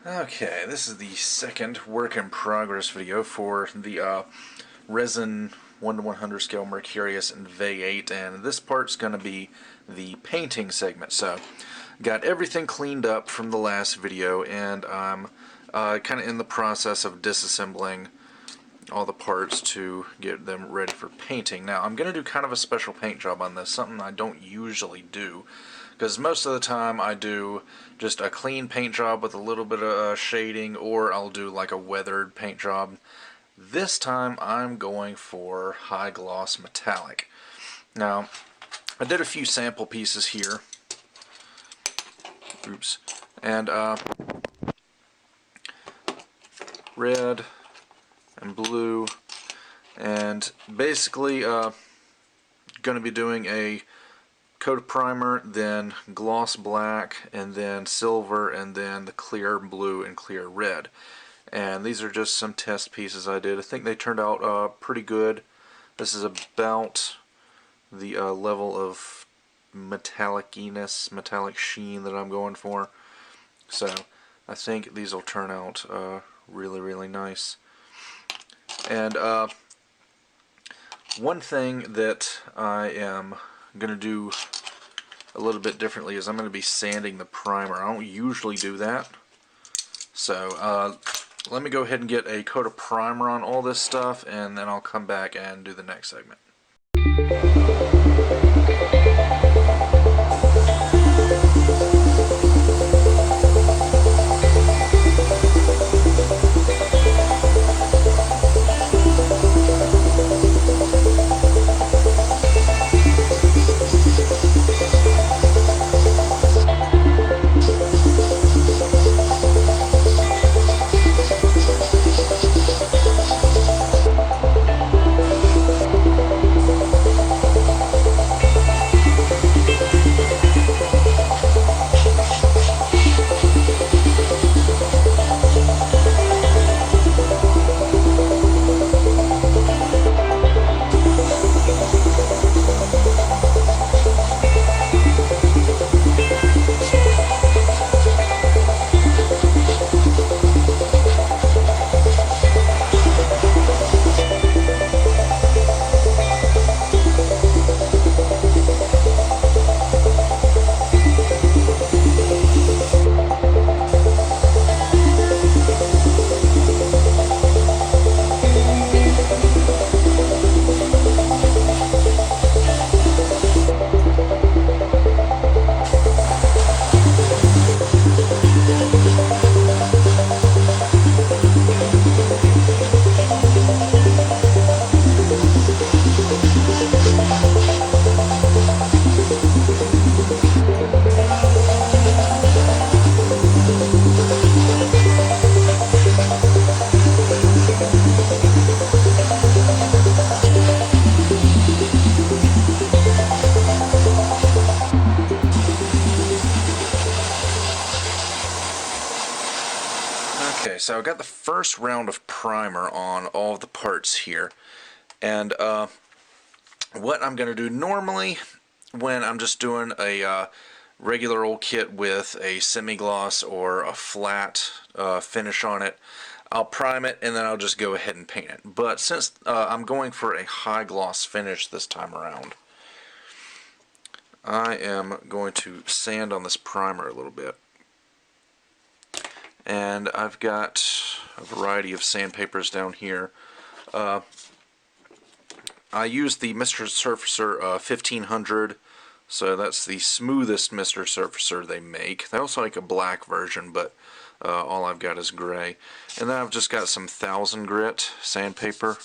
Okay, this is the second work in progress video for the resin 1 to 100 scale Mercurius and Vayeate, and this part's going to be the painting segment. So, got everything cleaned up from the last video, and I'm kind of in the process of disassembling all the parts to get them ready for painting. Now, I'm going to do kind of a special paint job on this, something I don't usually do, because most of the time I do just a clean paint job with a little bit of shading, or I'll do like a weathered paint job. This time I'm going for high gloss metallic. Now, I did a few sample pieces here. Oops. And red and blue, and basically going to be doing a coat of primer, then gloss black, and then silver, and then the clear blue and clear red. And these are just some test pieces I did. I think they turned out pretty good. This is about the level of metallic-iness, metallic sheen that I'm going for. So I think these will turn out really, really nice. And one thing that I am going to do a little bit differently is I'm going to be sanding the primer. I don't usually do that. So let me go ahead and get a coat of primer on all this stuff, and then I'll come back and do the next segment. Okay, so I got the first round of primer on all of the parts here, and what I'm going to do normally when I'm just doing a regular old kit with a semi-gloss or a flat finish on it, I'll prime it and then I'll just go ahead and paint it. But since I'm going for a high gloss finish this time around, I am going to sand on this primer a little bit. And I've got a variety of sandpapers down here. I use the Mr. Surfacer 1500, so that's the smoothest Mr. Surfacer they make. They also make a black version, but all I've got is gray. And then I've just got some 1000 grit sandpaper.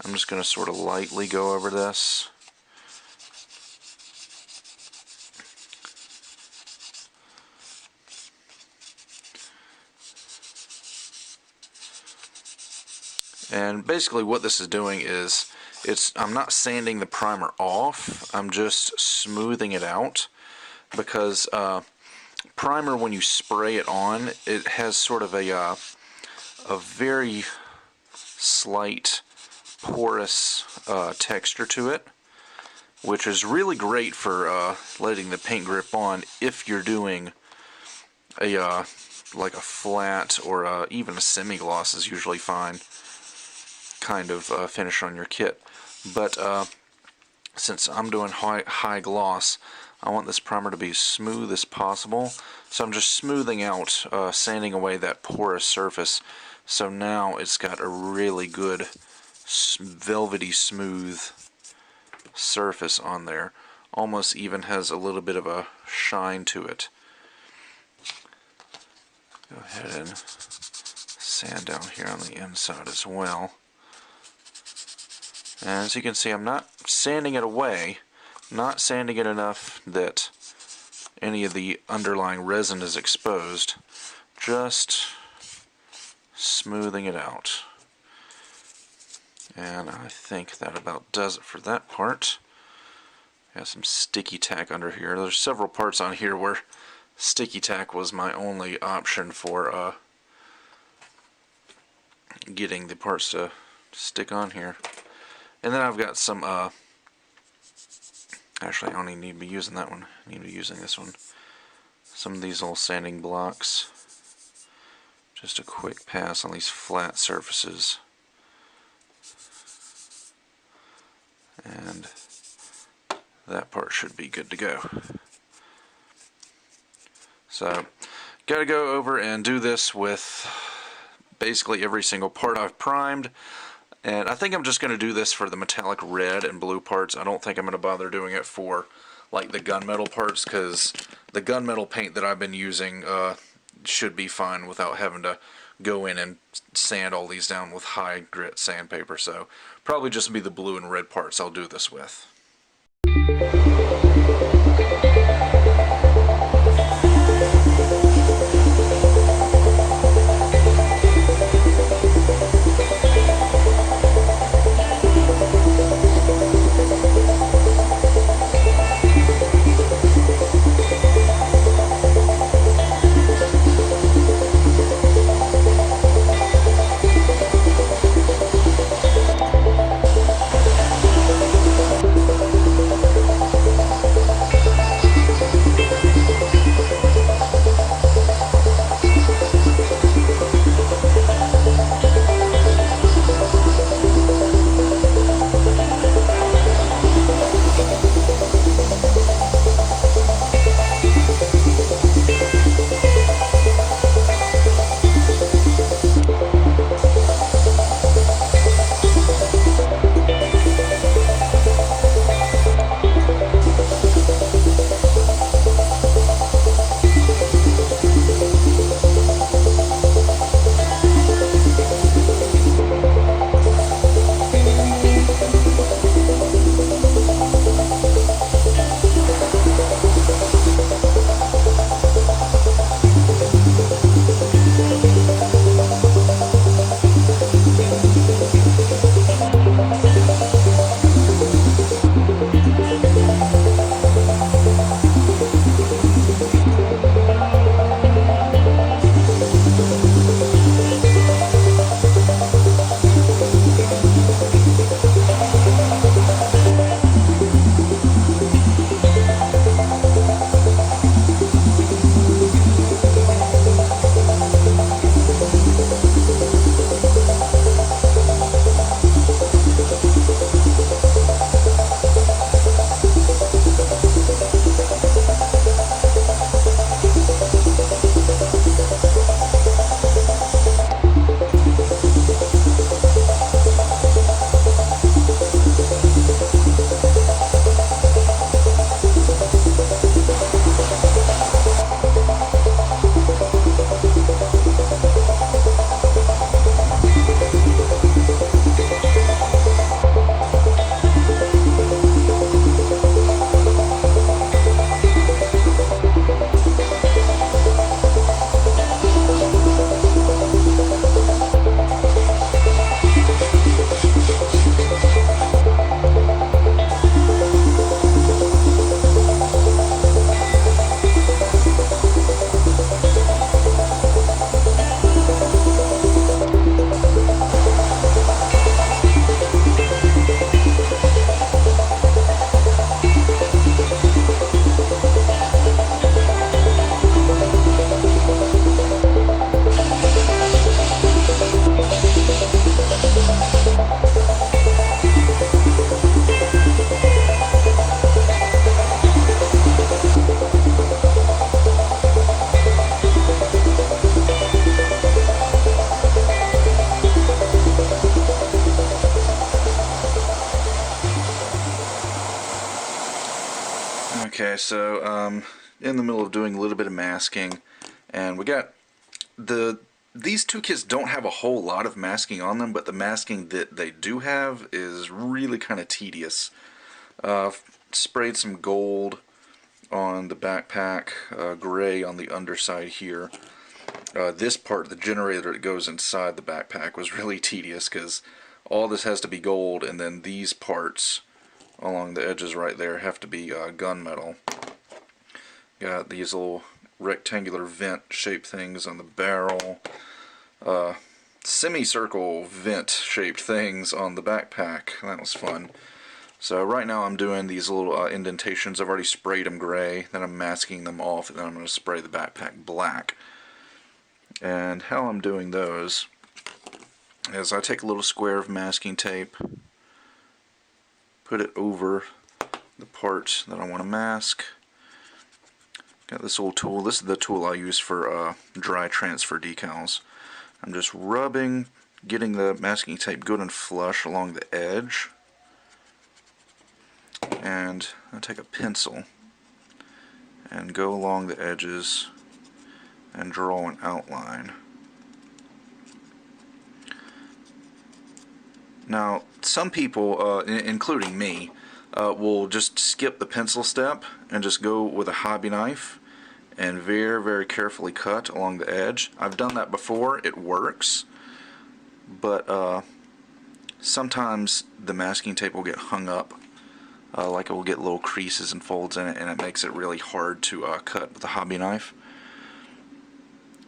I'm just going to sort of lightly go over this. And basically what this is doing is, I'm not sanding the primer off, I'm just smoothing it out, because primer, when you spray it on, it has sort of a very slight porous texture to it, which is really great for letting the paint grip on if you're doing a like a flat or even a semi-gloss is usually fine kind of finish on your kit. But since I'm doing high gloss, I want this primer to be as smooth as possible. So I'm just smoothing out, sanding away that porous surface. So now it's got a really good velvety smooth surface on there. Almost even has a little bit of a shine to it. Go ahead and sand down here on the inside as well. And as you can see, I'm not sanding it away, not sanding it enough that any of the underlying resin is exposed, just smoothing it out. And I think that about does it for that part. Got some sticky tack under here. There's several parts on here where sticky tack was my only option for getting the parts to stick on here. And then I've got some, actually I don't even need to be using that one, I need to be using this one. Some of these little sanding blocks. Just a quick pass on these flat surfaces. And that part should be good to go. So, gotta go over and do this with basically every single part I've primed. And I think I'm just going to do this for the metallic red and blue parts. I don't think I'm going to bother doing it for like the gunmetal parts, because the gunmetal paint that I've been using should be fine without having to go in and sand all these down with high grit sandpaper. So probably just be the blue and red parts I'll do this with. Okay, so in the middle of doing a little bit of masking, and we got these two kits don't have a whole lot of masking on them, but the masking that they do have is really kind of tedious. Sprayed some gold on the backpack, gray on the underside here. This part, the generator that goes inside the backpack, was really tedious because all this has to be gold, and then these parts along the edges right there have to be gunmetal. Got these little rectangular vent shaped things on the barrel, semicircle vent shaped things on the backpack. That was fun. So right now I'm doing these little indentations. I've already sprayed them gray, then I'm masking them off, and then I'm going to spray the backpack black. And how I'm doing those is I take a little square of masking tape, put it over the part that I want to mask. Got this little tool. This is the tool I use for dry transfer decals. I'm just rubbing, getting the masking tape good and flush along the edge. And I take a pencil and go along the edges and draw an outline. Now, some people, including me, will just skip the pencil step and just go with a hobby knife and very, very carefully cut along the edge. I've done that before. It works. But sometimes the masking tape will get hung up. Like it will get little creases and folds in it, and it makes it really hard to cut with a hobby knife.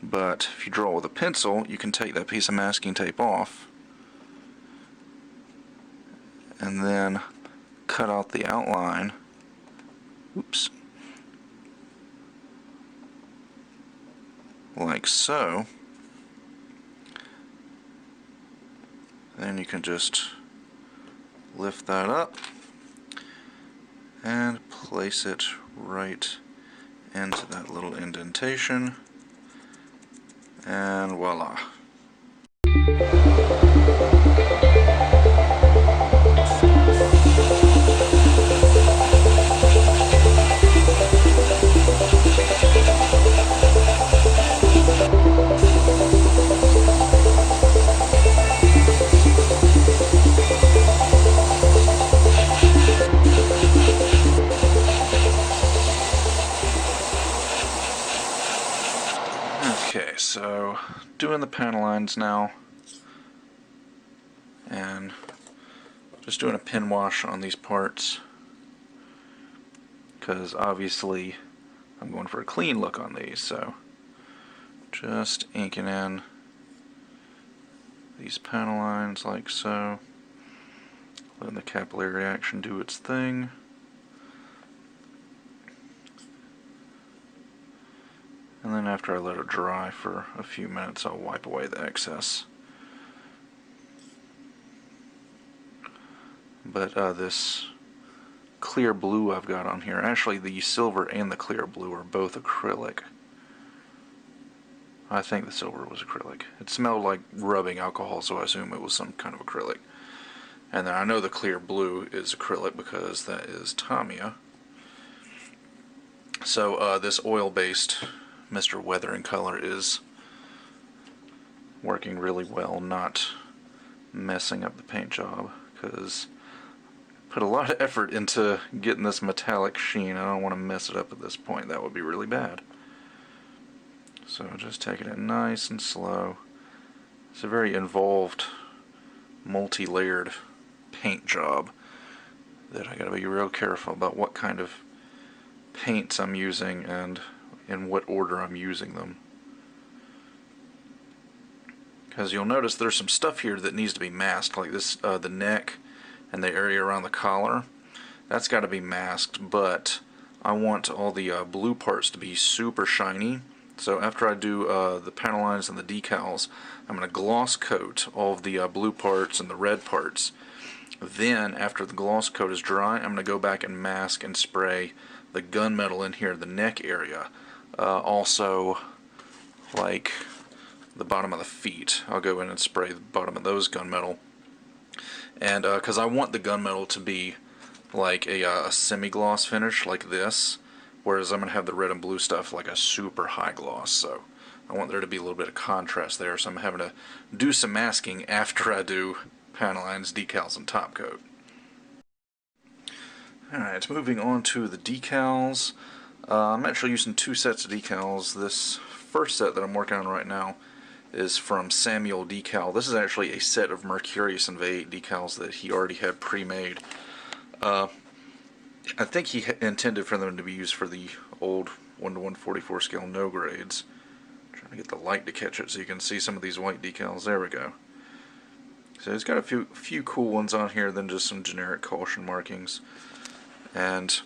But if you draw with a pencil, you can take that piece of masking tape off and then cut out the outline. Oops. Like so. Then you can just lift that up and place it right into that little indentation, and voila. Okay, so doing the panel lines now, and just doing a pin wash on these parts, because obviously I'm going for a clean look on these, so just inking in these panel lines like so, letting the capillary action do its thing. And then after I let it dry for a few minutes, I'll wipe away the excess. But this clear blue I've got on here, actually the silver and the clear blue are both acrylic. I think the silver was acrylic. It smelled like rubbing alcohol, so I assume it was some kind of acrylic. And then I know the clear blue is acrylic because that is Tamiya. So this oil-based Mr. Weather and Color is working really well, not messing up the paint job, because I put a lot of effort into getting this metallic sheen. I don't want to mess it up at this point. That would be really bad. So just taking it nice and slow. It's a very involved, multi-layered paint job that I gotta be real careful about what kind of paints I'm using and in what order I'm using them. Because you'll notice there's some stuff here that needs to be masked, like this, the neck and the area around the collar. That's got to be masked, but I want all the blue parts to be super shiny. So after I do the panel lines and the decals, I'm going to gloss coat all of the blue parts and the red parts. Then, after the gloss coat is dry, I'm going to go back and mask and spray the gunmetal in here, the neck area. Also, like the bottom of the feet, I'll go in and spray the bottom of those gunmetal. And because I want the gunmetal to be like a semi-gloss finish like this, whereas I'm going to have the red and blue stuff like a super high gloss, so I want there to be a little bit of contrast there, so I'm having to do some masking after I do panel lines, decals, and top coat. Alright, moving on to the decals. I'm actually using two sets of decals. This first set that I'm working on right now is from Samuel Decal. This is actually a set of Mercurius and Vayeate decals that he already had pre-made. I think he intended for them to be used for the old 1:144 scale no grades. I'm trying to get the light to catch it so you can see some of these white decals. There we go. So he's got a few cool ones on here than just some generic caution markings. And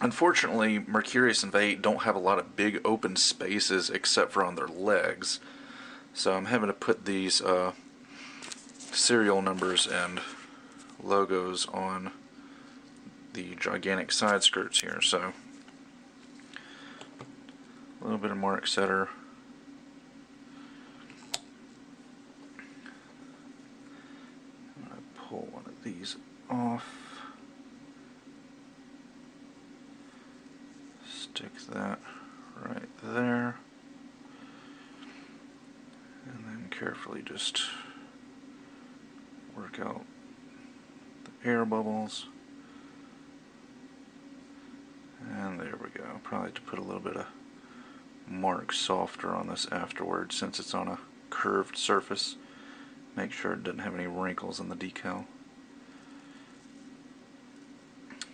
unfortunately, Mercurius and Vayeate don't have a lot of big open spaces except for on their legs. So I'm having to put these serial numbers and logos on the gigantic side skirts here. So a little bit of mark setter. I'm going to pull one of these off. Stick that right there, and then carefully just work out the air bubbles. And there we go. Probably to put a little bit of mark softer on this afterwards since it's on a curved surface. Make sure it doesn't have any wrinkles in the decal.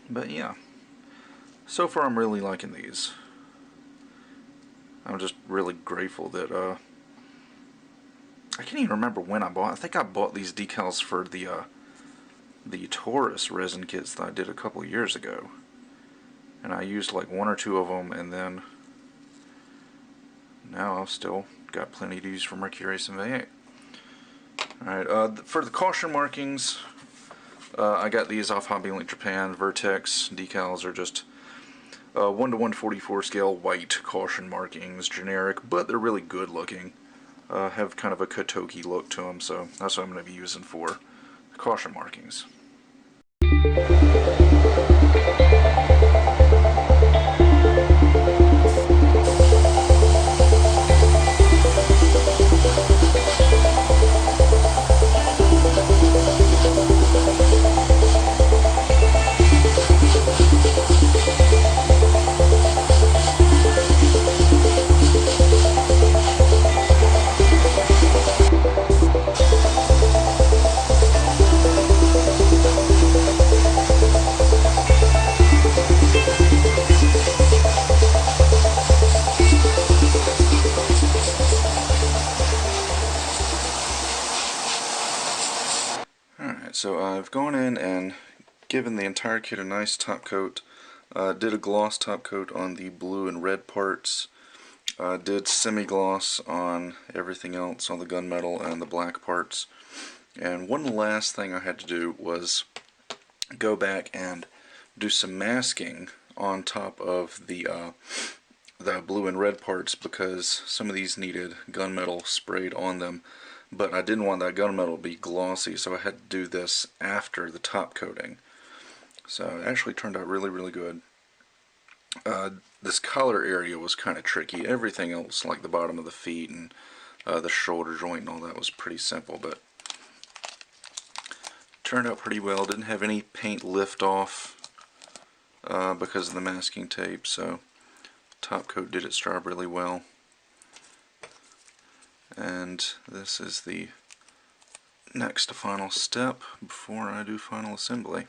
But yeah. So far I'm really liking these. I'm just really grateful that I can't even remember when I bought. I think I bought these decals for the Taurus resin kits that I did a couple years ago. And I used like one or two of them, and then now I've still got plenty to use for Mercurius and Vayeate. Alright, for the caution markings, I got these off Hobby Link Japan. Vertex decals are just 1:144 scale white caution markings, generic, but they're really good looking. Have kind of a Kotoki look to them, so that's what I'm going to be using for the caution markings. So I've gone in and given the entire kit a nice top coat. Did a gloss top coat on the blue and red parts. Did semi-gloss on everything else, on the gunmetal and the black parts. And one last thing I had to do was go back and do some masking on top of the blue and red parts, because some of these needed gunmetal sprayed on them. But I didn't want that gunmetal to be glossy, so I had to do this after the top coating. So it actually turned out really, really good. This collar area was kind of tricky. Everything else, like the bottom of the feet and the shoulder joint and all that, was pretty simple, but turned out pretty well. Didn't have any paint lift off because of the masking tape, so top coat did its job really well. And this is the next to final step before I do final assembly.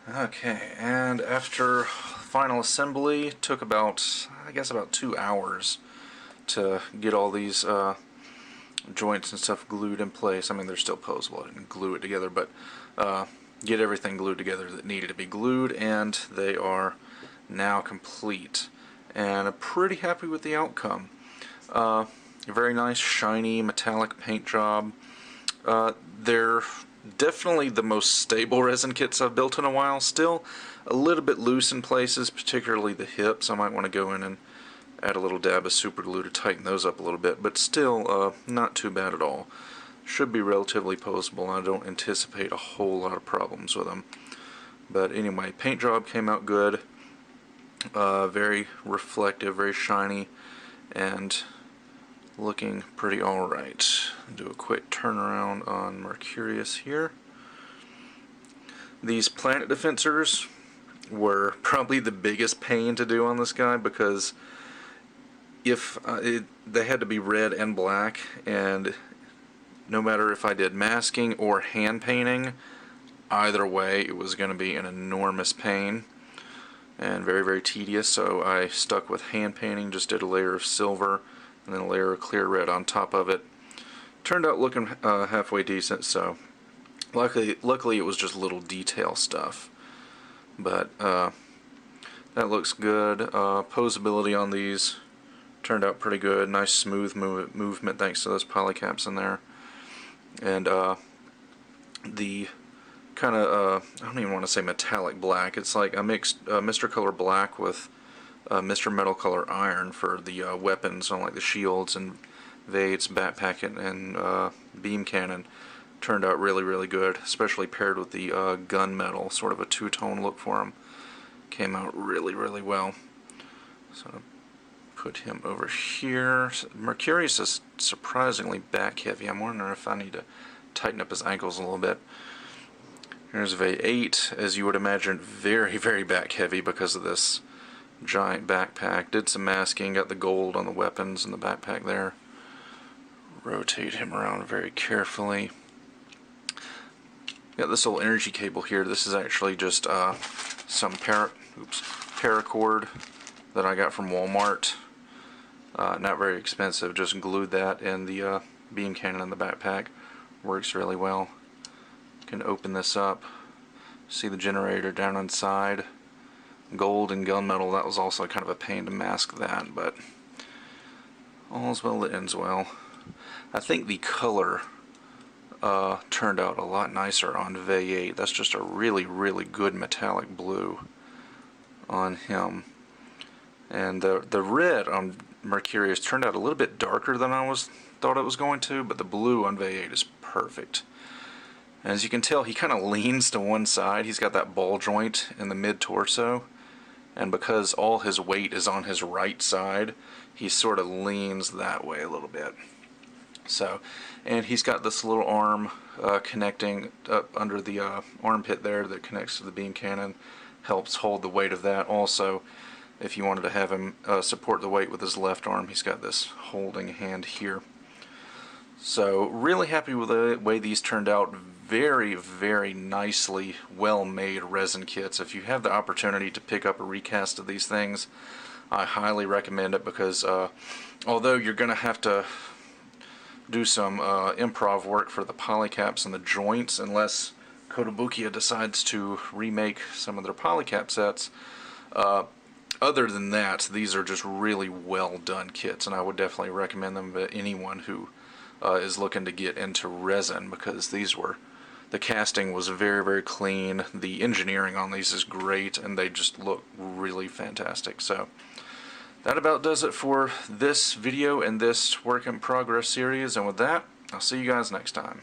Okay, and after final assembly, took about, I guess, about 2 hours to get all these joints and stuff glued in place. I mean, they're still posable. I didn't glue it together, but get everything glued together that needed to be glued, and they are now complete. And I'm pretty happy with the outcome. A very nice, shiny, metallic paint job. They're definitely the most stable resin kits I've built in a while. Still a little bit loose in places, particularly the hips. I might want to go in and add a little dab of super glue to tighten those up a little bit, but still not too bad at all. Should be relatively posable, and I don't anticipate a whole lot of problems with them. But anyway, paint job came out good. Very reflective, very shiny, and looking pretty alright. Do a quick turnaround on Mercurius here. These planet defensors were probably the biggest pain to do on this guy, because if they had to be red and black, and no matter if I did masking or hand painting, either way it was going to be an enormous pain and very, very tedious. So I stuck with hand painting, just did a layer of silver and then a layer of clear red on top of it. Turned out looking halfway decent, so luckily it was just little detail stuff. But that looks good. Posability on these turned out pretty good. Nice smooth movement thanks to those polycaps in there. And the kind of, I don't even want to say metallic black. It's like I mixed Mr. Color Black with Mr. Metal Color Iron for the weapons on like the shields and Vayeate's backpack and beam cannon. Turned out really, really good, especially paired with the gunmetal, sort of a two-tone look for him. Came out really, really well. So put him over here. Mercurius is surprisingly back heavy. I'm wondering if I need to tighten up his ankles a little bit. Here's Vayeate, as you would imagine, very, very back heavy because of this giant backpack. Did some masking, got the gold on the weapons in the backpack there. Rotate him around very carefully. Got this little energy cable here. This is actually just some paracord that I got from Walmart. Not very expensive. Just glued that in the beam cannon in the backpack. Works really well. Can open this up. See the generator down inside. Gold and gunmetal. That was also kind of a pain to mask that, but all's well that ends well. I think the color turned out a lot nicer on Vayeate. That's just a really, really good metallic blue on him. And the red on Mercurius turned out a little bit darker than I thought it was going to, but the blue on Vayeate is perfect. And as you can tell, he kind of leans to one side. He's got that ball joint in the mid-torso, and because all his weight is on his right side, he sort of leans that way a little bit. So, and he's got this little arm connecting up under the armpit there that connects to the beam cannon, helps hold the weight of that. Also, if you wanted to have him support the weight with his left arm, he's got this holding hand here. So, really happy with the way these turned out. Very, very nicely well-made resin kits. If you have the opportunity to pick up a recast of these things, I highly recommend it, because although you're going to have to do some improv work for the polycaps and the joints, unless Kotobukiya decides to remake some of their polycap sets, other than that, these are just really well done kits, and I would definitely recommend them to anyone who is looking to get into resin, because the casting was very, very clean. The engineering on these is great, and they just look really fantastic. So that about does it for this video and this work in progress series, and with that, I'll see you guys next time.